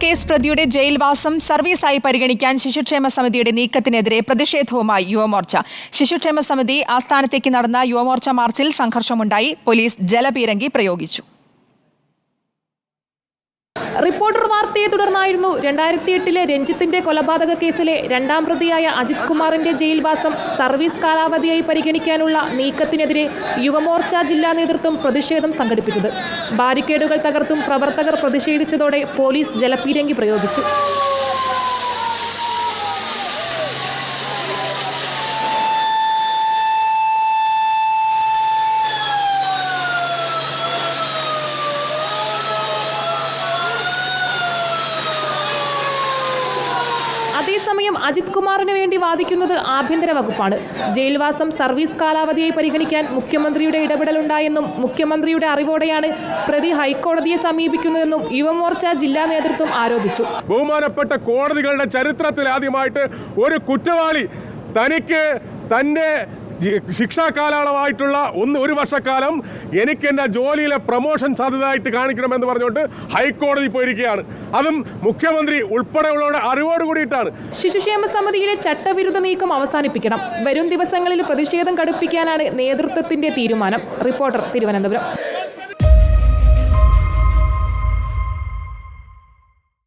Case പ്രതിയുടെ ജയിൽവാസം സർവീസായി പരിഗണിക്കാൻ ശിശുക്ഷേമ സമിതിയുടെ നീക്കത്തിനെതിരെ പ്രതിഷേധവുമായി യുവമോർച്ച. ശിശുക്ഷേമ സമിതി ആസ്ഥാനത്തേക്ക് നടന്ന യുവമോർച്ച മാർച്ചിൽ സംഘർഷമുണ്ടായി. പോലീസ് ജലപീരങ്കി പ്രയോഗിച്ചു. റിപ്പോർട്ടർ വാർത്തയെ തുടർന്നായിരുന്നു 2008 രഞ്ജിത്തിന്റെ കൊലപാതക കേസിലെ രണ്ടാം പ്രതിയായ അജിത് കുമാറിന്റെ ജയിൽവാസം സർവീസ് കാലാവധിയായി പരിഗണിക്കാനുള്ള നീക്കത്തിനെതിരെ യുവമോർച്ച ജില്ലാ നേതൃത്വം പ്രതിഷേധം സംഘടിപ്പിച്ചത്. ബാരിക്കേഡുകൾ തകർത്തും പ്രവർത്തകർ പ്രതിഷേധിച്ചതോടെ പോലീസ് ജലപീരങ്കി പ്രയോഗിച്ചു. അതേസമയം അജിത് കുമാറിന് വേണ്ടി വാദിക്കുന്നത് ആഭ്യന്തര വകുപ്പാണ്. ജയിൽവാസം സർവീസ് കാലാവധിയായി പരിഗണിക്കാൻ മുഖ്യമന്ത്രിയുടെ ഇടപെടലുണ്ടായെന്നും മുഖ്യമന്ത്രിയുടെ അറിവോടെയാണ് പ്രതി ഹൈക്കോടതിയെ സമീപിക്കുന്നതെന്നും യുവമോർച്ച ജില്ലാ നേതൃത്വം ആരോപിച്ചു. ബഹുമാനപ്പെട്ട കോടതികളുടെ ചരിത്രത്തിൽ ആദ്യമായിട്ട് ഒരു കുറ്റവാളി തനിക്ക് തന്റെ ശിക്ഷാ കാലയളവായിട്ടുള്ള ഒരു വർഷക്കാലം എനിക്ക് എൻ്റെ ജോലിയിലെ പ്രൊമോഷൻ സാധ്യതയായിട്ട് കാണിക്കണമെന്ന് പറഞ്ഞുകൊണ്ട് ഹൈക്കോടതി പോയിരിക്കുകയാണ്. അതും മുഖ്യമന്ത്രി ഉൾപ്പെടെയുള്ളവരുടെ അറിവോട് കൂടിയിട്ടാണ്. ശിശുക്ഷേമ സമിതിയിലെ ചട്ടവിരുദ്ധ നീക്കം അവസാനിപ്പിക്കണം. വരും ദിവസങ്ങളിൽ പ്രതിഷേധം കടുപ്പിക്കാനാണ് നേതൃത്വത്തിന്റെ തീരുമാനം. റിപ്പോർട്ടർ, തിരുവനന്തപുരം.